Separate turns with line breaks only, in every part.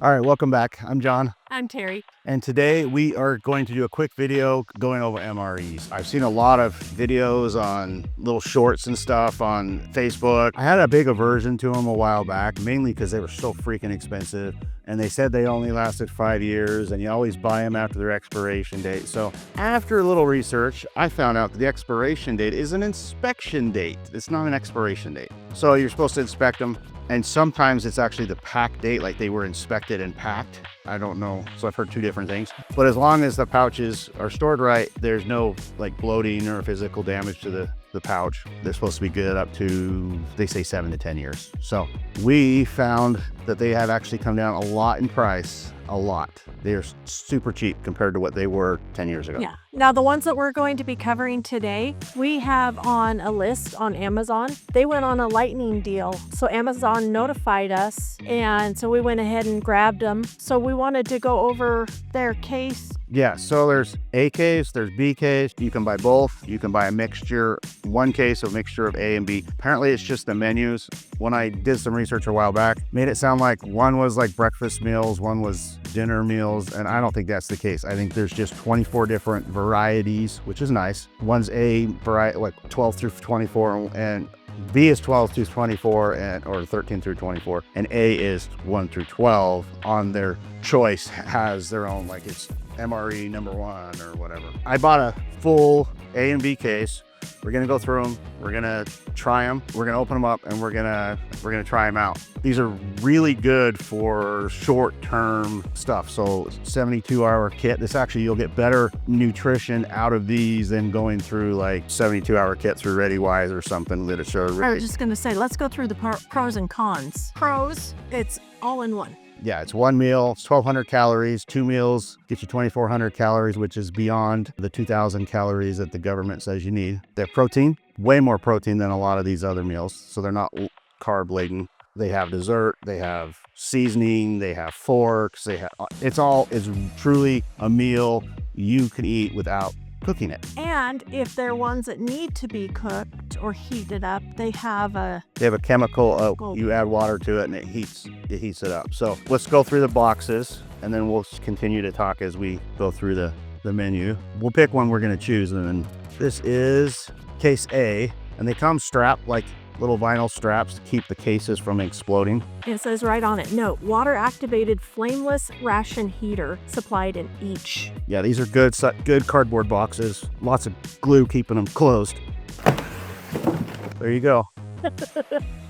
All right, welcome back. I'm John.
I'm Terry.
And today we are going to do a quick video going over MREs. I've seen a lot of videos on little shorts and stuff on Facebook. I had a big aversion to them a while back, mainly because they were so freaking expensive. And they said they only lasted 5 years and you always buy them after their expiration date. So after a little research, I found out that the expiration date is an inspection date. It's not an expiration date. So you're supposed to inspect them. And sometimes it's actually the pack date, like they were inspected and packed. I don't know. So I've heard two different things. But as long as the pouches are stored right, there's no like bloating or physical damage to the pouch. They're supposed to be good up to, they say 7 to 10 years. So we found that they have actually come down a lot in price. A lot. They're super cheap compared to what they were 10 years ago.
Yeah. Now, the ones that we're going to be covering today, we have on a list on Amazon. They went on a lightning deal. So Amazon notified us. And so we went ahead and grabbed them. So we wanted to go over their case.
Yeah, so there's A case, there's B case. You can buy both. You can buy a mixture, one case, a mixture of A and B. Apparently it's just the menus. When I did some research a while back, made it sound like one was like breakfast meals, one was dinner meals, and I don't think that's the case. I think there's just 24 different varieties, which is nice. One's A variety, like 12 through 24, and B is 12 through 24 or 13 through 24, and A is 1 through 12. On their choice has their own, like it's MRE number 1 or whatever. I bought a full A and B case. We're gonna go through them. We're gonna try them. We're gonna open them up and we're gonna try them out. These are really good for short-term stuff. So 72-hour kit. This actually, you'll get better nutrition out of these than going through like 72-hour kit through ReadyWise or something that it shows.
I was just going to say, let's go through the pros and cons. Pros, it's all in one.
Yeah, it's one meal, it's 1,200 calories. 2 meals get you 2,400 calories, which is beyond the 2,000 calories that the government says you need. They have protein, way more protein than a lot of these other meals. So they're not carb laden. They have dessert, they have seasoning, they have forks, it's truly a meal you can eat without cooking it.
And if they're ones that need to be cooked or heated up, they have a
chemical, you add water to it and it heats it up. So let's go through the boxes and then we'll continue to talk as we go through the menu. We'll pick one we're going to choose. And then this is case A, and they come strapped like little vinyl straps to keep the cases from exploding.
It says right on it, note, water activated flameless ration heater supplied in each.
Yeah, these are good cardboard boxes. Lots of glue keeping them closed. There you go.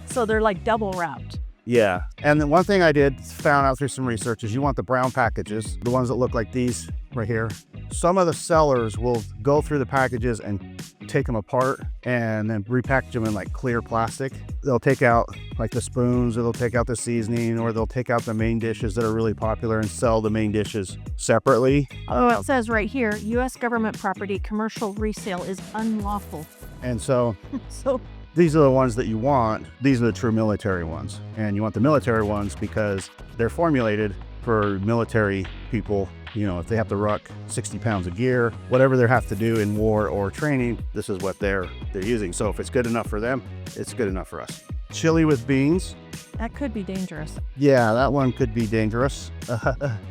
So they're like double wrapped.
Yeah, and then one thing I found out through some research is you want the brown packages, the ones that look like these right here. Some of the sellers will go through the packages and take them apart and then repackage them in like clear plastic. They'll take out like the spoons, or they'll take out the seasoning, or they'll take out the main dishes that are really popular and sell the main dishes separately.
Oh, it says right here, U.S. government property commercial resale is unlawful.
And so
So
these are the ones that you want. These are the true military ones. And you want the military ones because they're formulated for military people. You know, if they have to ruck 60 pounds of gear, whatever they have to do in war or training, this is what they're using. So if it's good enough for them, it's good enough for us. Chili with beans.
that could be dangerous.
Yeah, that one could be dangerous.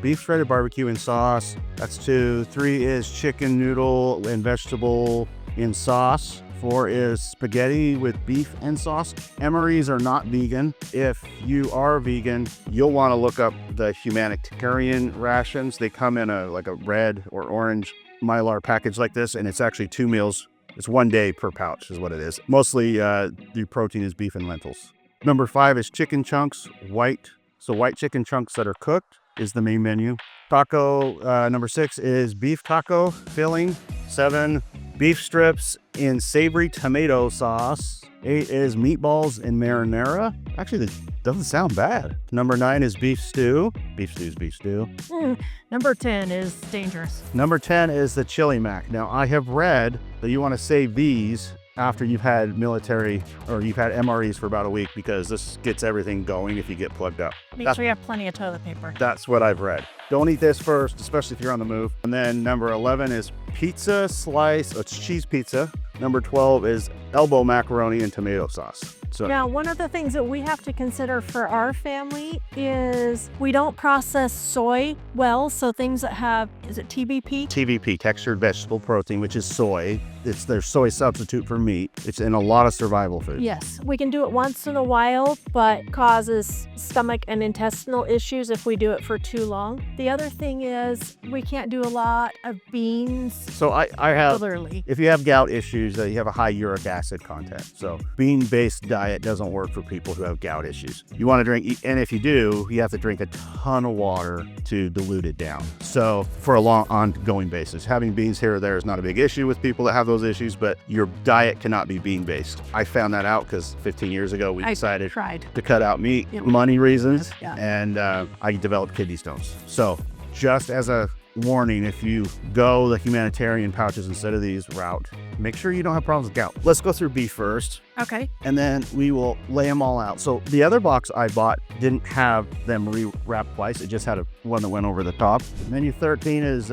Beef shredded barbecue and sauce. That's 2. 3 is chicken noodle and vegetable in sauce. 4 is spaghetti with beef and sauce. MREs are not vegan. If you are vegan, you'll want to look up the humanitarian rations. They come in a red or orange Mylar package like this, and it's actually 2 meals. It's 1 day per pouch is what it is. Mostly the protein is beef and lentils. Number 5 is chicken chunks, white. So white chicken chunks that are cooked is the main menu. Taco, number 6 is beef taco filling. 7, beef strips in savory tomato sauce. 8 is meatballs in marinara. Actually, that doesn't sound bad. Number 9 is beef stew. Beef stew is beef stew.
Number 10 is dangerous.
Number 10 is the chili mac. Now, I have read that you want to save these after you've had military or you've had MREs for about a week, because this gets everything going if you get plugged up.
Make sure you have plenty of toilet paper.
That's what I've read. Don't eat this first, especially if you're on the move. And then number 11 is pizza slice, it's cheese pizza. Number 12 is elbow macaroni and tomato sauce. So
Now, one of the things that we have to consider for our family is we don't process soy well. So things that have, is it TVP?
TVP, textured vegetable protein, which is soy. It's their soy substitute for meat. It's in a lot of survival foods.
Yes, we can do it once in a while, but causes stomach and intestinal issues if we do it for too long. The other thing is we can't do a lot of beans.
So I have,
Literally.
if you have gout issues, you have a high uric acid content. So bean-based diet doesn't work for people who have gout issues. You want to drink, and if you do, you have to drink a ton of water to dilute it down. So for a long ongoing basis, having beans here or there is not a big issue with people that have those issues, but your diet cannot be bean-based. I found that out because 15 years ago, we decided to cut out meat, money reasons, and I developed kidney stones. So just as a warning, if you go the humanitarian pouches instead of these route, make sure you don't have problems with gout. Let's go through beef first.
Okay.
And then we will lay them all out. So the other box I bought didn't have them re-wrapped twice. It just had one that went over the top. Menu 13 is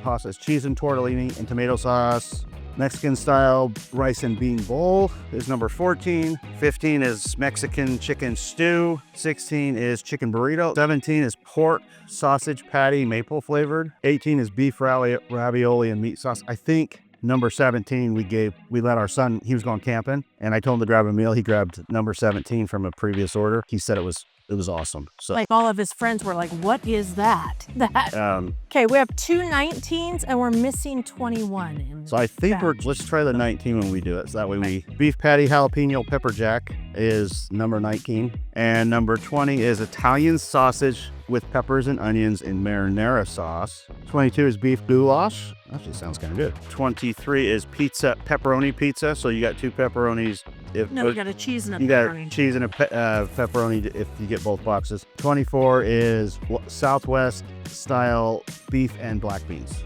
pasta, cheese and tortellini and tomato sauce. Mexican style rice and bean bowl is number 14. 15 is Mexican chicken stew. 16 is chicken burrito. 17 is pork sausage patty, maple flavored. 18 is beef ravioli and meat sauce. I think number 17 we let our son, he was going camping, and I told him to grab a meal. He grabbed number 17 from a previous order. He said it was awesome. So
Like all of his friends were like, what is that? Okay, we have two 19s and we're missing 21.
So I think let's try the 19 when we do it. So that way beef patty jalapeno pepper jack is number 19. And number 20 is Italian sausage with peppers and onions in marinara sauce. 22 is beef goulash. Actually sounds kind of good. 23 is pepperoni pizza. So you got two pepperonis.
You got a cheese and a
pepperoni. You got cheese and a pepperoni if you get both boxes. 24 is Southwest style beef and black beans.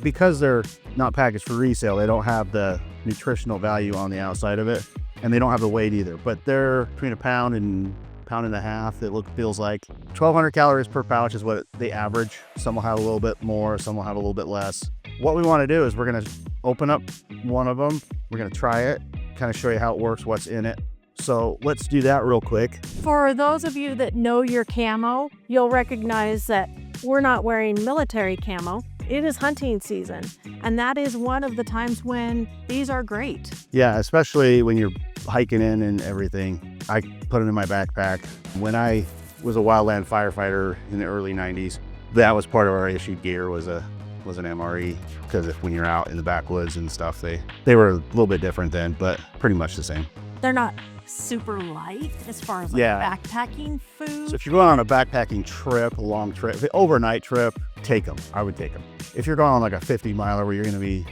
Because they're not packaged for resale, they don't have the nutritional value on the outside of it, and they don't have the weight either. But they're between a pound and pound and a half. It feels like 1,200 calories per pouch is what they average. Some will have a little bit more, some will have a little bit less. What we want to do is we're going to open up one of them. We're going to try it, kind of show you how it works, what's in it. So let's do that real quick.
For those of you that know your camo, you'll recognize that we're not wearing military camo. It is hunting season, and that is one of the times when these are great.
Yeah, especially when you're hiking in and everything. I put them in my backpack. When I was a wildland firefighter in the early 90s, that was part of our issued gear was an MRE, because when you're out in the backwoods and stuff, they were a little bit different then, but pretty much the same.
They're not super light as far as backpacking food.
So if you're going on a backpacking trip, a long trip, overnight trip, take them. I would take them. If you're going on like a 50 miler where you're going to be,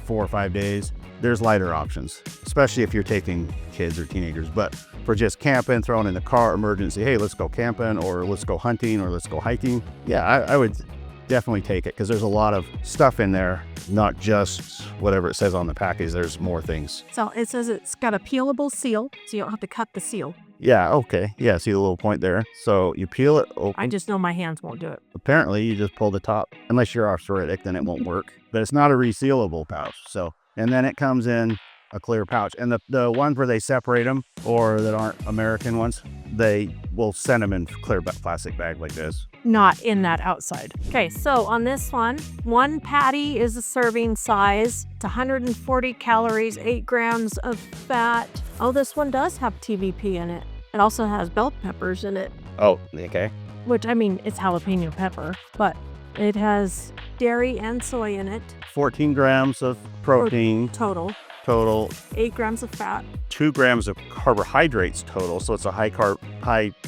4 or 5 days, there's lighter options, especially if you're taking kids or teenagers. But for just camping, throwing in the car, emergency, hey, let's go camping, or let's go hunting, or let's go hiking. Yeah, I would definitely take it, because there's a lot of stuff in there, not just whatever it says on the package. There's more things.
So it says it's got a peelable seal, so you don't have to cut the seal.
Yeah, okay. Yeah, see the little point there? So you peel it open.
I just know my hands won't do it.
Apparently, you just pull the top. Unless you're arthritic, then it won't work. But it's not a resealable pouch. And then it comes in a clear pouch. And the ones where they separate them, or that aren't American ones, they will send them in clear plastic bag like this.
Not in that outside. Okay, so on this one patty is a serving size. It's 140 calories, 8 grams of fat. Oh, this one does have TVP in it. It also has bell peppers in it.
Oh, okay.
Which, I mean, it's jalapeno pepper, but it has dairy and soy in it. 14
grams of protein.
Total. 8 grams of fat.
2 grams of carbohydrates total. So it's a high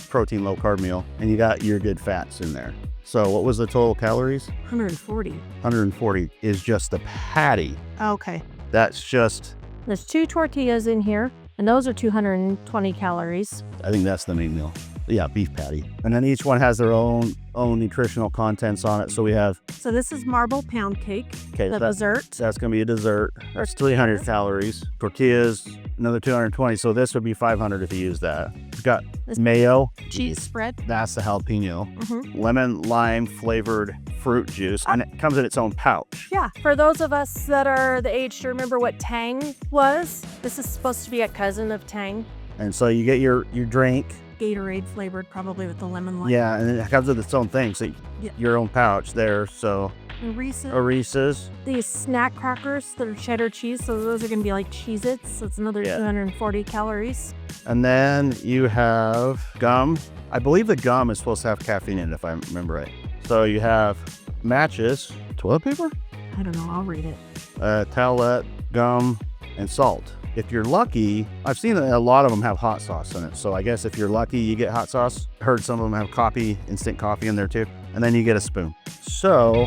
protein, low carb meal. And you got your good fats in there. So what was the total calories?
140.
140 is just the patty.
Okay.
That's just...
There's 2 tortillas in here, and those are 220 calories.
I think that's the main meal. Yeah, beef patty. And then each one has their own nutritional contents on it. So we have... So
this is marble pound cake, the dessert.
That's going to be a dessert. That's 300 calories. Tortillas, another 220. So this would be 500 if you use that. We've got mayo.
Cheese spread.
That's the jalapeno. Lemon, lime flavored fruit juice. And it comes in its own pouch.
Yeah. For those of us that are the age to remember what Tang was, this is supposed to be a cousin of Tang.
And so you get your drink.
Gatorade flavored, probably with the lemon lime.
Yeah, and it comes with its own thing. So your own pouch there. So Reese's.
These snack crackers that are cheddar cheese. So those are going to be like Cheez-Its. So it's another 240 calories.
And then you have gum. I believe the gum is supposed to have caffeine in it, if I remember right. So you have matches, toilet paper?
I don't know. I'll read it.
Towelette, gum, and salt. If you're lucky, I've seen a lot of them have hot sauce in it. So I guess if you're lucky, you get hot sauce. Heard some of them have coffee, instant coffee in there too. And then you get a spoon. So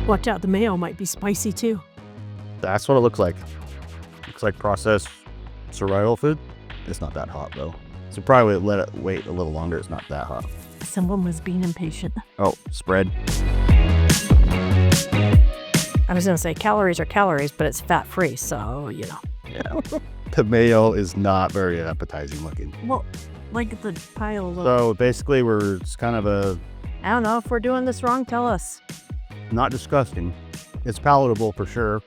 watch out, the mayo might be spicy too.
that's what it looks like. Looks like processed survival food. It's not that hot though. So probably let it wait a little longer. It's not that hot.
Someone was being impatient.
Oh, spread.
I was going to say calories are calories, but it's fat free. So,
Yeah. The mayo is not very appetizing looking.
Well, like the pile of...
So basically it's kind of
I don't know. If we're doing this wrong, tell us.
not disgusting. It's palatable for sure.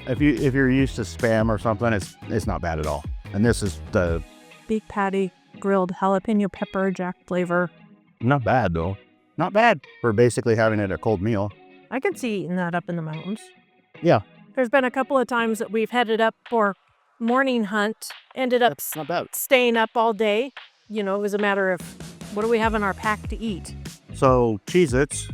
If you're used to Spam or something, it's not bad at all. And this is the
Beef patty, grilled jalapeno pepper jack flavor.
not bad though. Not bad for basically having it a cold meal.
I could see eating that up in the mountains.
Yeah.
There's been a couple of times that we've headed up for morning hunt, ended up
That's not bad.
staying up all day. It was a matter of what do we have in our pack to eat?
So Cheez-Its,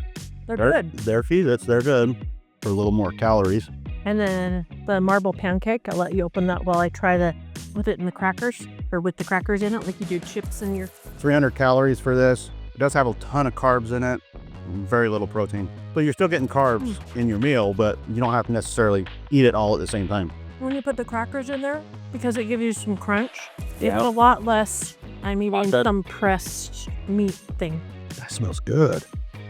They're good.
They're Cheez-Its, they're good for a little more calories.
And then the marble pancake, I'll let you open that while I try with it in the crackers, or with the crackers in it, like you do chips in your...
300 calories for this. It does have a ton of carbs in it, very little protein. But you're still getting carbs in your meal, but you don't have to necessarily eat it all at the same time.
When you put the crackers in there, because it gives you some crunch, it's a lot less, I'm eating some pressed meat thing.
That smells good.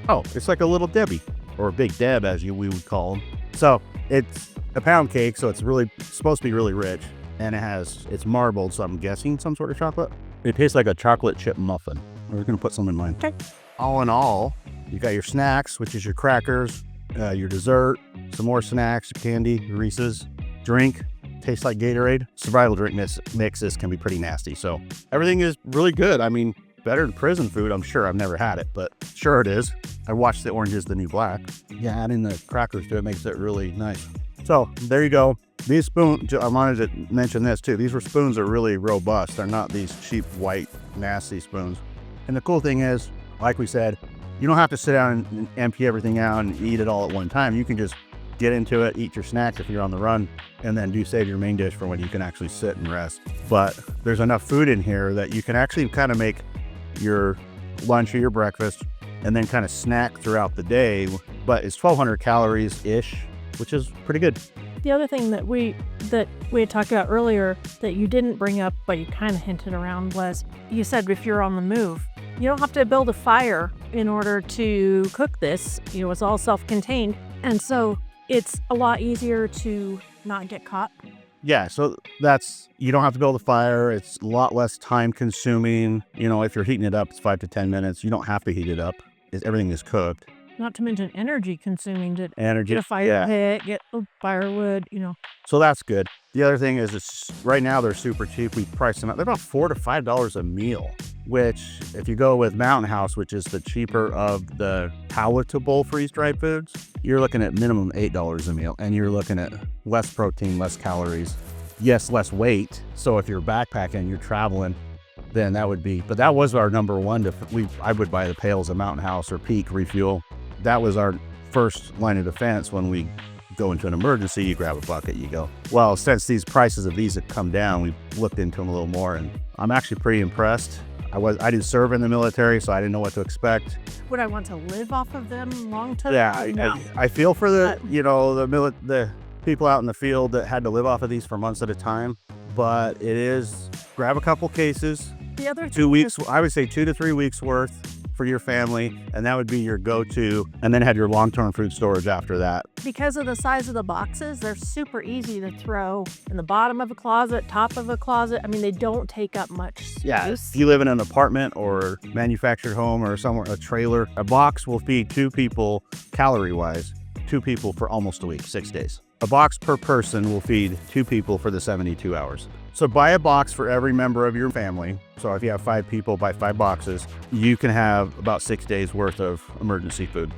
Oh, it's like a little Debbie, or a Big Deb as we would call them. So it's a pound cake, so it's really supposed to be really rich. And it's marbled, so I'm guessing some sort of chocolate. It tastes like a chocolate chip muffin. We're gonna put some in mine.
Okay.
All in all, you got your snacks, which is your crackers, your dessert, some more snacks, candy, Reese's, drink, tastes like Gatorade. Survival drink mixes can be pretty nasty. So everything is really good. I mean, better than prison food, I'm sure. I've never had it, but sure it is. I watched The Orange is the New Black. Yeah, adding the crackers to it makes it really nice. So there you go. These spoons, I wanted to mention this too. These spoons are really robust. They're not these cheap, white, nasty spoons. And the cool thing is, like we said, you don't have to sit down and empty everything out and eat it all at one time. You can just get into it, eat your snacks if you're on the run, and then save your main dish for when you can actually sit and rest. But there's enough food in here that you can actually kind of make your lunch or your breakfast and then kind of snack throughout the day. But it's 1,200 calories-ish, which is pretty good.
The other thing that we had talked about earlier that you didn't bring up, but you kind of hinted around, was you said if you're on the move, you don't have to build a fire in order to cook this. It's all self-contained. And so it's a lot easier to not get caught.
Yeah, so you don't have to build a fire. It's a lot less time consuming. If you're heating it up, it's 5 to 10 minutes. You don't have to heat it up. Everything is cooked.
Not to mention energy consuming. To
Energy.
get a fire pit, get firewood,
So that's good. The other thing is, right now they're super cheap. We priced them out. They're about $4 to $5 a meal, which if you go with Mountain House, which is the cheaper of the palatable freeze-dried foods, you're looking at minimum $8 a meal, and you're looking at less protein, less calories, yes, less weight. So if you're backpacking, you're traveling, then that would be, but that was our number one. I would buy the pails at Mountain House or Peak Refuel. That was our first line of defense when we go into an emergency. You grab a bucket, you go. Well, since these prices of these have come down, we've looked into them a little more, and I'm actually pretty impressed. I did serve in the military, so I didn't know what to expect.
Would I want to live off of them long term?
Yeah,
No.
I feel for the people out in the field that had to live off of these for months at a time. But it is, grab a couple cases,
The other
2 weeks. I would say 2 to 3 weeks worth for your family, and that would be your go-to, and then have your long-term food storage after that.
Because of the size of the boxes, they're super easy to throw in the bottom of a closet, top of a closet. I mean, they don't take up much space.
Yeah, if you live in an apartment or manufactured home or somewhere, a trailer, a box will feed 2 people calorie-wise, 2 people for almost a week, 6 days. A box per person will feed 2 people for the 72 hours. So buy a box for every member of your family. So if you have 5 people, buy 5 boxes. You can have about 6 days worth of emergency food.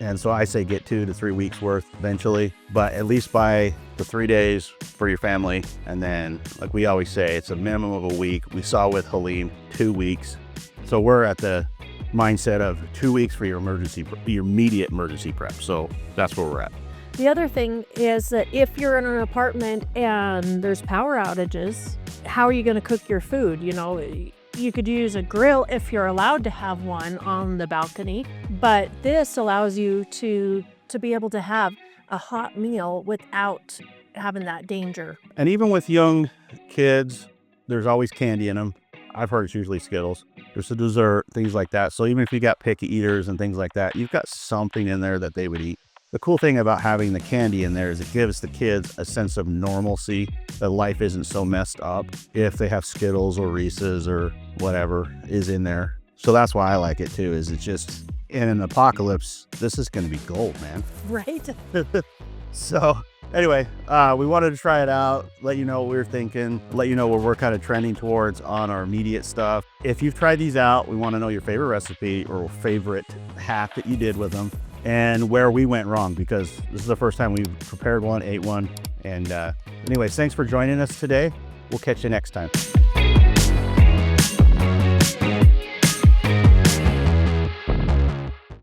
And so I say get 2 to 3 weeks worth eventually, but at least buy the 3 days for your family. And then, like we always say, it's a minimum of a week. We saw with Halim, 2 weeks. So we're at the mindset of 2 weeks for your immediate emergency prep. So that's where we're at.
The other thing is that if you're in an apartment and there's power outages, how are you going to cook your food? You know, you could use a grill if you're allowed to have one on the balcony, but this allows you to be able to have a hot meal without having that danger.
And even with young kids, there's always candy in them. I've heard it's usually Skittles. There's a dessert, things like that. So even if you got picky eaters and things like that, you've got something in there that they would eat. The cool thing about having the candy in there is it gives the kids a sense of normalcy, that life isn't so messed up if they have Skittles or Reese's or whatever is in there. So that's why I like it too, is it's just in an apocalypse, this is going to be gold, man.
Right.
So anyway, we wanted to try it out, let you know what we were thinking, let you know where we're kind of trending towards on our immediate stuff. If you've tried these out, we want to know your favorite recipe or favorite hack that you did with them, and where we went wrong, because this is the first time we've prepared one, ate one. And anyways, thanks for joining us today. We'll catch you next time.